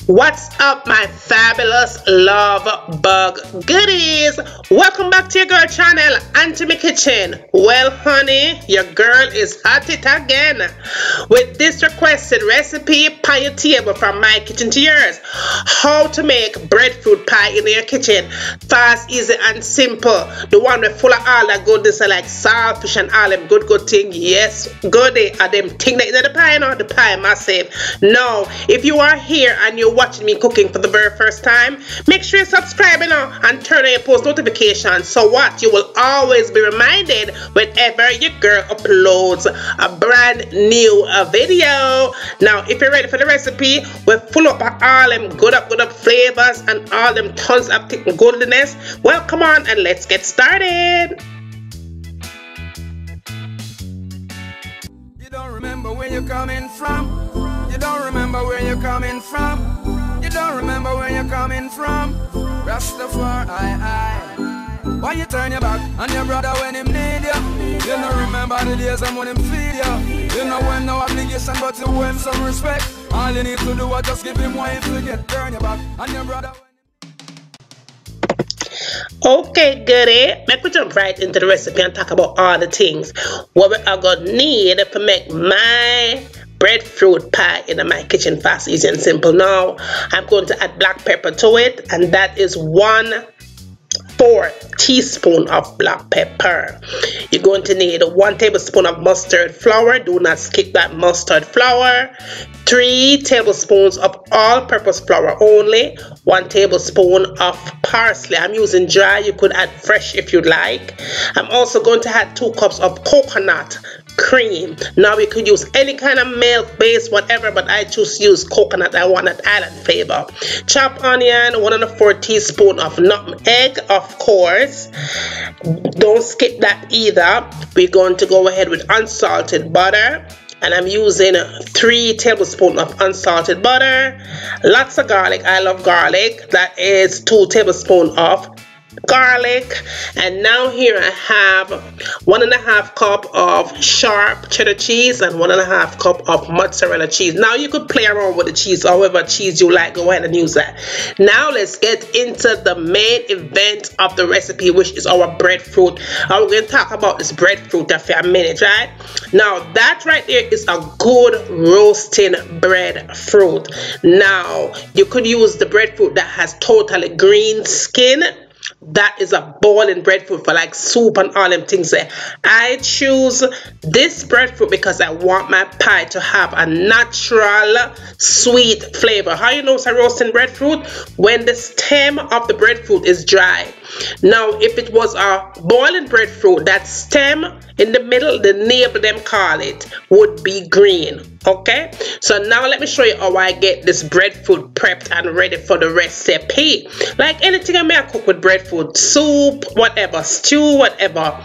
What's up, my fabulous love bug goodies? Welcome back to your girl channel, Auntie Me Kitchen. Well, honey, your girl is at it again with this requested recipe on your table from my kitchen to yours. How to make breadfruit pie in your kitchen. Fast, easy, and simple. The one with full of all the goodness like salt, fish, and all them good things. Yes, goody. Are them thing that in the pie, no? The pie massive. No, if you are here and you're watching me cooking for the very first time, make sure you subscribe now and turn on your post notifications so what you will always be reminded whenever your girl uploads a brand new video. Now if you're ready for the recipe, we're full up of all them good up flavors and all them tons of goodness. Well, come on and let's get started. You don't remember where you're coming from. You don't remember where you're coming from. You don't remember where you're coming from. Rastafari, why you turn your back on your brother when him need you? You don't remember the days and when him feed you. You know when no obligation but to owe him some respect. All you need to do is just give him one to get turn your back on your brother. Okay, goody. Make we jump right into the recipe and talk about all the things what we are gonna need to make my breadfruit pie in my kitchen fast, easy, and simple. Now I'm going to add black pepper to it, and that is 1/4 teaspoon of black pepper. You're going to need 1 tablespoon of mustard flour. Do not skip that mustard flour. 3 tablespoons of all-purpose flour only. 1 tablespoon of parsley. I'm using dry. You could add fresh if you'd like. I'm also going to add 2 cups of coconut cream. Now you could use any kind of milk base, whatever, but I choose use coconut. I want that island flavor. Chopped onion, 1/4 teaspoon of nutmeg, of course. Don't skip that either. We're going to go ahead with unsalted butter, and I'm using 3 tablespoons of unsalted butter. Lots of garlic. I love garlic. That is 2 tablespoons of garlic. And now here I have 1/2 cup of sharp cheddar cheese and 1/2 cup of mozzarella cheese. Now you could play around with the cheese, however cheese you like, go ahead and use that. Now let's get into the main event of the recipe, which is our breadfruit. We're going to talk about this breadfruit for a minute, right? Now that right there is a good roasting breadfruit. Now you could use the breadfruit that has totally green skin. That is a boiling breadfruit for like soup and all them things there. I choose this breadfruit because I want my pie to have a natural sweet flavor. How you know it's a roasting breadfruit? When the stem of the breadfruit is dry. Now if it was a boiling breadfruit, that stem in the middle, the navel them call it, would be green. Okay, so now let me show you how I get this breadfruit prepped and ready for the recipe. Like anything I may cook with breadfruit, soup, whatever, stew, whatever.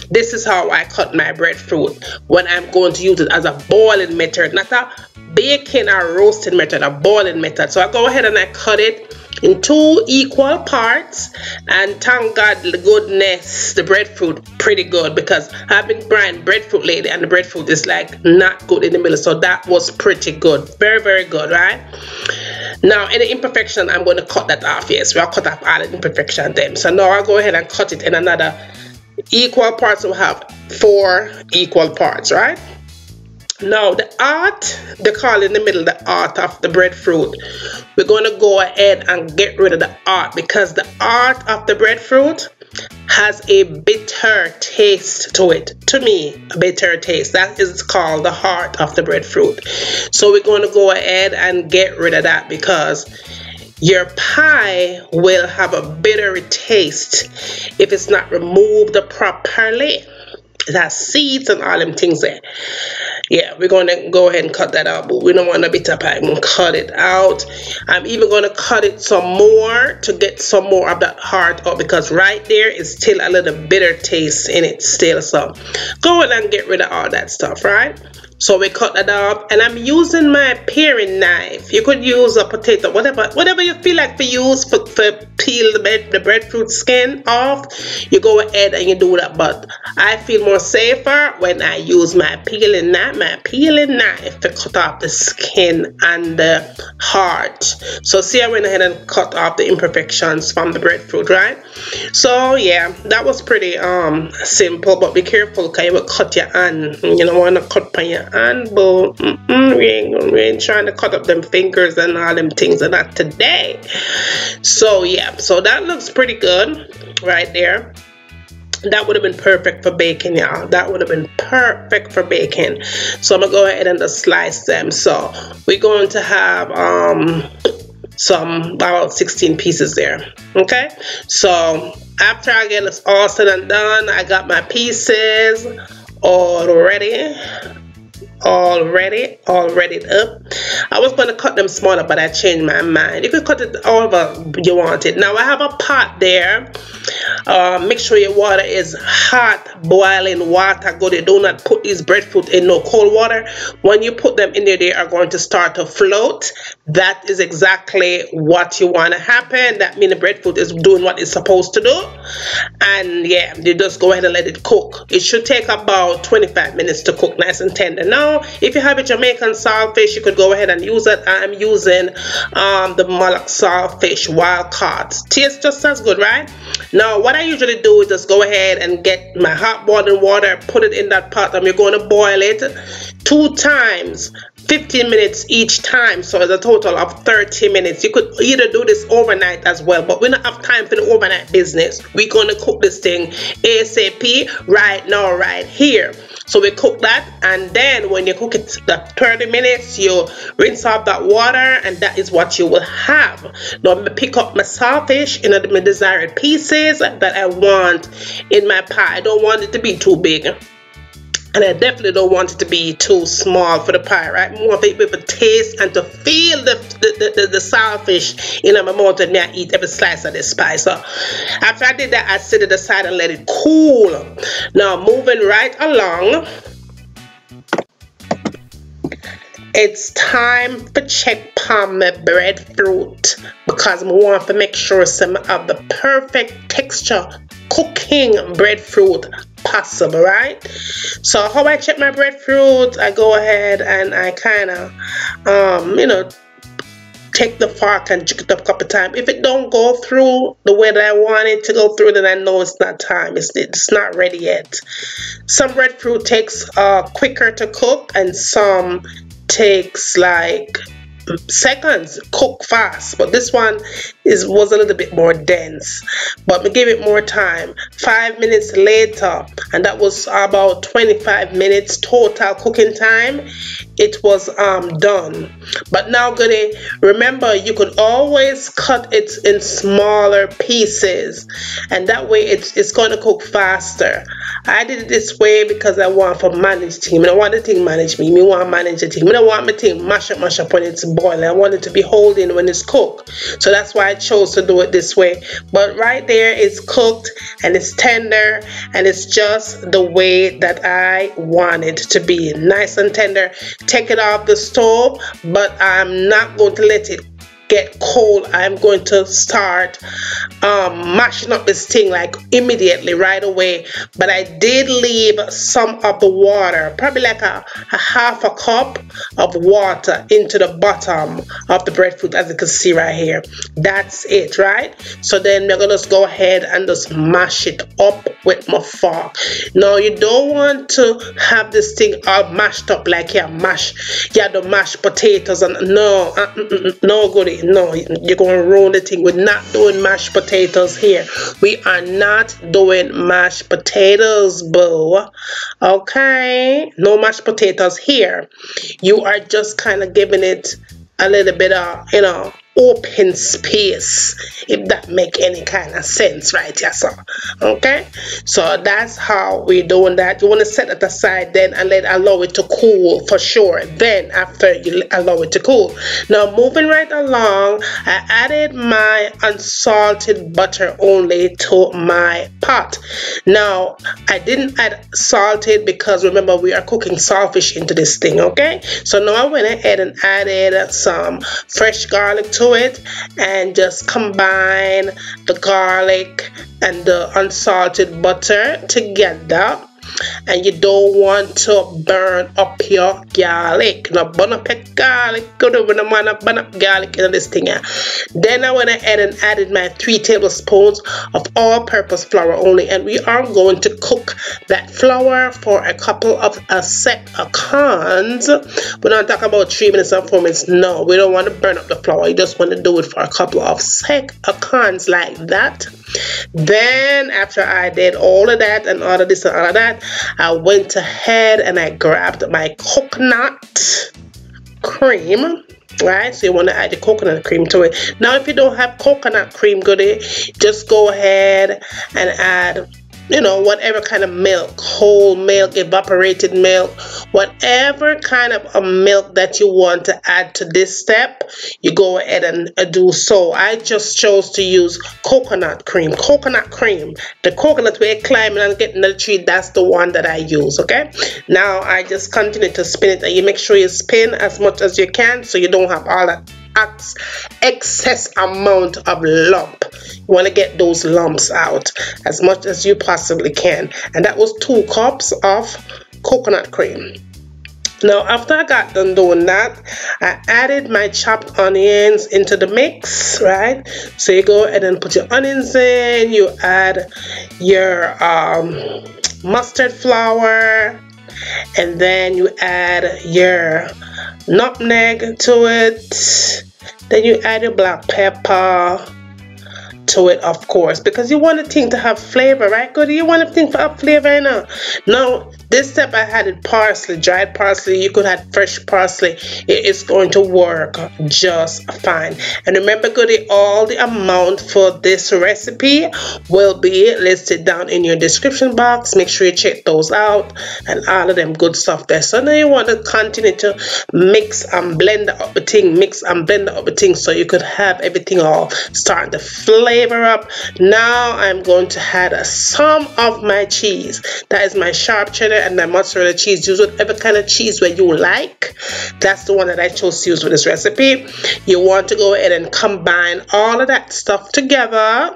This is how I cut my breadfruit when I'm going to use it as a boiling method, not a baking or roasting method, a boiling method. So I go ahead and I cut it in 2 equal parts, and thank God the goodness, the breadfruit pretty good, because I've been buying breadfruit lately and the breadfruit is like not good in the middle. So that was pretty good, very good, right? Now any imperfection, I'm going to cut that off. Yes, we'll cut off all the imperfection then. So now I'll go ahead and cut it in another equal parts. So we have 4 equal parts, right? Now the heart, they call in the middle the heart of the breadfruit. We're going to go ahead and get rid of the heart because the heart of the breadfruit has a bitter taste to it. To me, a bitter taste. That is called the heart of the breadfruit. So we're going to go ahead and get rid of that because your pie will have a bitter taste if it's not removed properly. It has seeds and all them things there. Yeah, we're going to go ahead and cut that out, but we don't want a bitter pie. I'm going to cut it out. I'm even going to cut it some more to get some more of that heart out because right there is still a little bitter taste in it still. So go ahead and get rid of all that stuff, right? So we cut that up, and I'm using my paring knife. You could use a potato, whatever you feel like to use for peel the breadfruit skin off. You go ahead and you do that, but I feel more safer when I use my peeling knife to cut off the skin and the heart. So see, I went ahead and cut off the imperfections from the breadfruit, right? So yeah, that was pretty simple, but be careful because you will cut your hand. You don't want to cut on your hand, but we ain't trying to cut up them fingers and all them things and that today. So yeah, so that looks pretty good right there. That would have been perfect for baking, y'all. That would have been perfect for baking. So I'm gonna go ahead and just slice them. So we're going to have some about 16 pieces there. Okay, so after I get this all said and done, I got my pieces all ready up. I was going to cut them smaller, but I changed my mind. You can cut it however you want it. Now I have a pot there. Make sure your water is hot, boiling water. Good. You do not put these breadfruit in no cold water. When you put them in there, they are going to start to float. That is exactly what you want to happen. That means the breadfruit is doing what it's supposed to do. And yeah, you just go ahead and let it cook. It should take about 25 minutes to cook nice and tender. Now, if you have a Jamaican saltfish, you could go ahead and use it. I'm using the Moloch saltfish wild caught. Tastes just as good, right? Now, what I usually do is just go ahead and get my hot boiling water, put it in that pot, and we're going to boil it 2 times. 15 minutes each time, so it's a total of 30 minutes. You could either do this overnight as well, but we don't have time for the overnight business. We're going to cook this thing ASAP right now, right here. So we cook that, and then when you cook it the 30 minutes, you rinse off that water, and that is what you will have. Now I'm going to pick up my saltfish in the desired pieces that I want in my pie. I don't want it to be too big. And I definitely don't want it to be too small for the pie, right? I want people to taste and to feel the saltfish in my mouth and I eat every slice of this pie. So after I did that, I set it aside and let it cool. Now moving right along, it's time for check on my breadfruit because I want to make sure some of the perfect texture cooking breadfruit possible, right? So how I check my breadfruit, I go ahead and I kind of take the fork and check it up a couple times. If it don't go through the way that I want it to go through, then I know it's not time. It's not ready yet. Some breadfruit takes quicker to cook, and some takes like seconds, cook fast, but this one was a little bit more dense, but we gave it more time. 5 minutes later, and that was about 25 minutes total cooking time. It was done. But now gonna remember, you could always cut it in smaller pieces, and that way it's gonna cook faster. I did it this way because I want to manage the thing. I don't want the thing manage me. I want to manage the thing. I don't want my thing mash up when it's boiling. I want it to be holding when it's cooked. So that's why I chose to do it this way. But right there, it's cooked and it's tender and it's just the way that I want it to be. Nice and tender. Take it off the stove, but I'm not going to let it get cold. I'm going to start mashing up this thing like immediately right away, but I did leave some of the water, probably like a half a cup of water into the bottom of the breadfruit, as you can see right here. That's it, right? So then we're gonna just go ahead and just mash it up with my fork. Now you don't want to have this thing all mashed up like you mash the mashed potatoes, and no goody. No, you're going to ruin the thing. We're not doing mashed potatoes here. We are not doing mashed potatoes, boo. Okay? No mashed potatoes here. You are just kind of giving it a little bit of, open space, if that make any kind of sense, right? Yes, sir. Okay, so that's how we're doing that. You want to set it aside then and allow it to cool for sure. Then after you allow it to cool, now moving right along, I added my unsalted butter only to my pot. Now I didn't add salted because remember we are cooking saltfish into this thing. Okay, so now I went ahead and added some fresh garlic to it and just combine the garlic and the unsalted butter together. And you don't want to burn up your garlic. Now burn up your garlic. Go to when I'm gonna burn up garlic in this thing. Then I went ahead and added my 3 tablespoons of all-purpose flour only, and we are going to cook that flour for a couple of seconds. We're not talking about 3 minutes and 4 minutes. No, we don't want to burn up the flour. You just want to do it for a couple of seconds like that. Then after I did all of that and all of this and all of that, I went ahead and I grabbed my coconut cream. Right, so you want to add the coconut cream to it. Now if you don't have coconut cream, goodie, just go ahead and add, you know, whatever kind of milk, whole milk, evaporated milk, whatever kind of milk that you want to add to this step, you go ahead and do so. I just chose to use coconut cream. The coconut we're climbing and getting the tree, that's the one that I use. Okay, now I just continue to spin it, and you make sure you spin as much as you can so you don't have all that excess amount of lump. You want to get those lumps out as much as you possibly can. And that was 2 cups of coconut cream. Now after I got done doing that, I added my chopped onions into the mix, right? So you go ahead and put your onions in, you add your mustard flour, and then you add your nutmeg to it. Then you add your black pepper to it, of course, because you want the thing to have flavor, right? Good, you want the thing to have flavor, you know. Now this step I added parsley, dried parsley. You could add fresh parsley. It is going to work just fine. And remember, goodie, all the amount for this recipe will be listed down in your description box. Make sure you check those out and all of them good stuff there. So now you want to continue to mix and blend up the thing, so you could have everything all starting to flavor up. Now I'm going to add some of my cheese. That is my sharp cheddar and my mozzarella cheese. Use whatever kind of cheese where you like. That's the one that I chose to use for this recipe. You want to go ahead and combine all of that stuff together.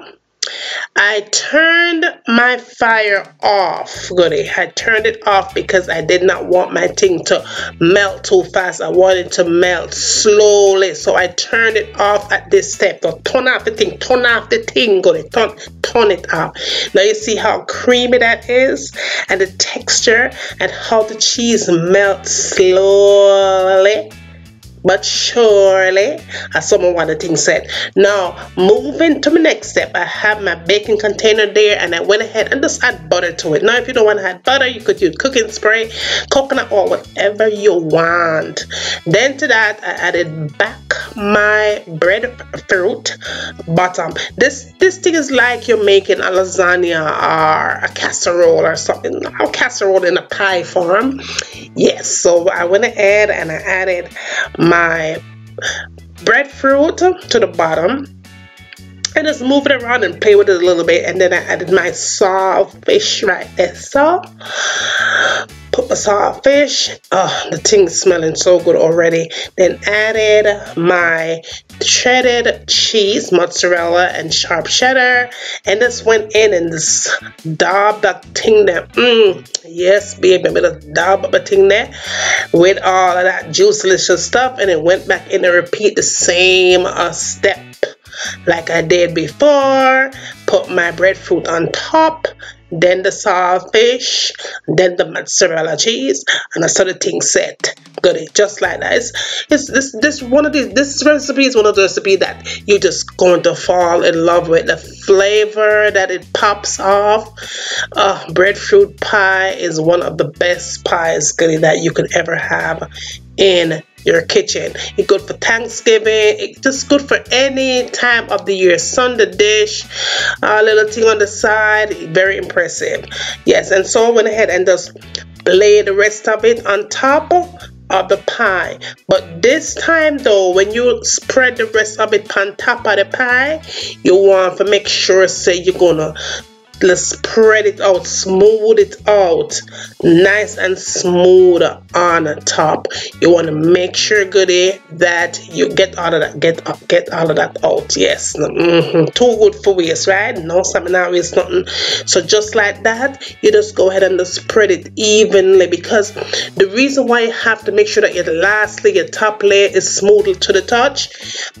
I turned my fire off, goodie. I turned it off because I did not want my thing to melt too fast. I wanted to melt slowly, so I turned it off at this step. So turn off the thing, goodie. Turn it off. Now you see how creamy that is, and the texture, and how the cheese melts slowly but surely, as someone one of the things said. Now moving to my next step, I have my baking container there, and I went ahead and just add butter to it. Now if you don't want to add butter, you could use cooking spray, coconut oil, whatever you want. Then to that, I added back my breadfruit bottom. This thing is like you're making a lasagna or a casserole or something, a casserole in a pie form. Yes, so I went ahead and I added my breadfruit to the bottom and just move it around and play with it a little bit. And then I added my saltfish right there. So put my saltfish. Oh, the thing's smelling so good already. Then added my shredded cheese, mozzarella and sharp cheddar, and just went in and just daub that thing there. Yes, baby, I'm gonna daub up a thing there with all of that juicy delicious stuff, and it went back in and repeat the same step like I did before. Put my breadfruit on top, then the saltfish, then the mozzarella cheese, and I saw the thing set. Goodie, just like that. This recipe is one of the recipes that you're just going to fall in love with. The flavor that it pops off. Breadfruit pie is one of the best pies, goodie, that you could ever have in your kitchen. It's good for Thanksgiving. It's just good for any time of the year. Sunday dish, a little thing on the side, very impressive. Yes, and so I went ahead and just lay the rest of it on top of the pie. But this time though, when you spread the rest of it on top of the pie, you want to make sure, say, you're gonna spread it out, smooth it out, nice and smooth on top. You want to make sure, goody, that you get all of that, get all of that out. Yes, too good for waste, right? No, something not waste nothing. So just like that, you just go ahead and just spread it evenly, because the reason why you have to make sure that your last layer, your top layer, is smooth to the touch,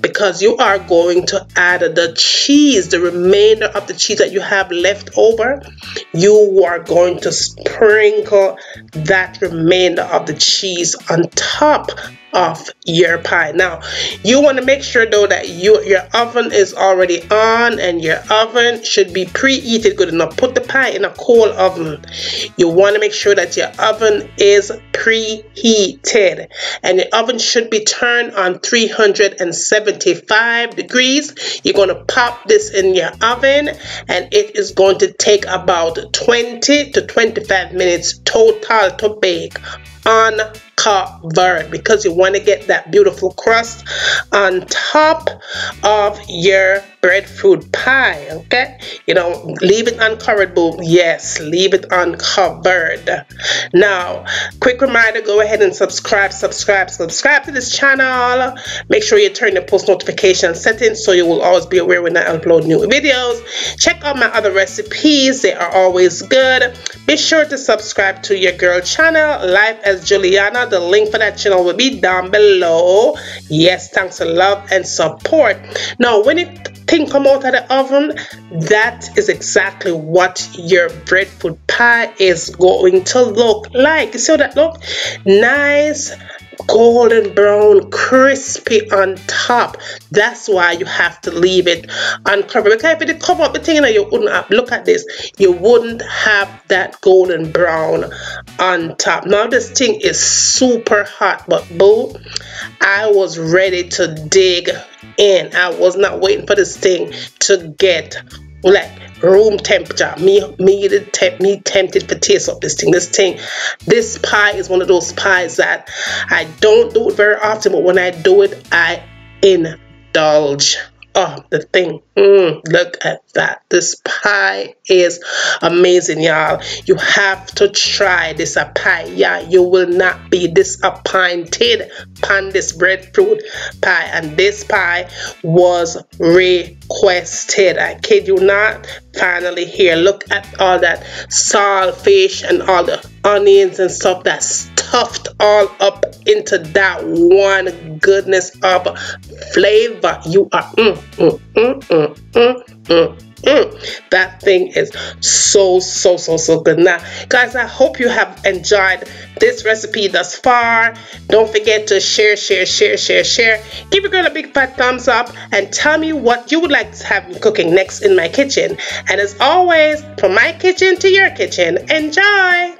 because you are going to add the cheese, the remainder of the cheese that you have left over. You are going to sprinkle that remainder of the cheese on top of your pie. Now you want to make sure though that your oven is already on, and your oven should be preheated good enough. Put the pie in a cold oven. You want to make sure that your oven is preheated, and your oven should be turned on 375 degrees. You're going to pop this in your oven, and it is going to take about 20 to 25 minutes total to bake uncovered, because you want to get that beautiful crust on top of your breadfruit pie. Okay, you know, leave it uncovered, boo. Yes, leave it uncovered. Now, quick reminder, go ahead and subscribe to this channel. Make sure you turn the post notification settings so you will always be aware when I upload new videos. Check out my other recipes, they are always good. Be sure to subscribe to your girl channel, Life as Juliana. The link for that channel will be down below. Yes, thanks for love and support. Now, when thing come out of the oven, that is exactly what your breadfruit pie is going to look like. You see how that look? Nice golden brown, crispy on top. That's why you have to leave it uncovered, because if you cover up the thing, you wouldn't have, look at this, you wouldn't have that golden brown on top. Now this thing is super hot, but boo, I was ready to dig in. I was not waiting for this thing to get like room temperature. Me tempted to taste up this thing. This pie is one of those pies that I don't do it very often, but when I do it, I indulge. Oh, the thing. Look at that. This pie is amazing, y'all. You have to try this pie. Yeah, you will not be disappointed on this breadfruit pie. And this pie was requested. I kid you not. Finally here. Look at all that saltfish and all the onions and stuff that's stuffed all up into that one goodness of flavor. You are that thing is so good. Now guys, I hope you have enjoyed this recipe thus far. Don't forget to share. Give your girl a big fat thumbs up and tell me what you would like to have me cooking next in my kitchen. And as always, from my kitchen to your kitchen, enjoy.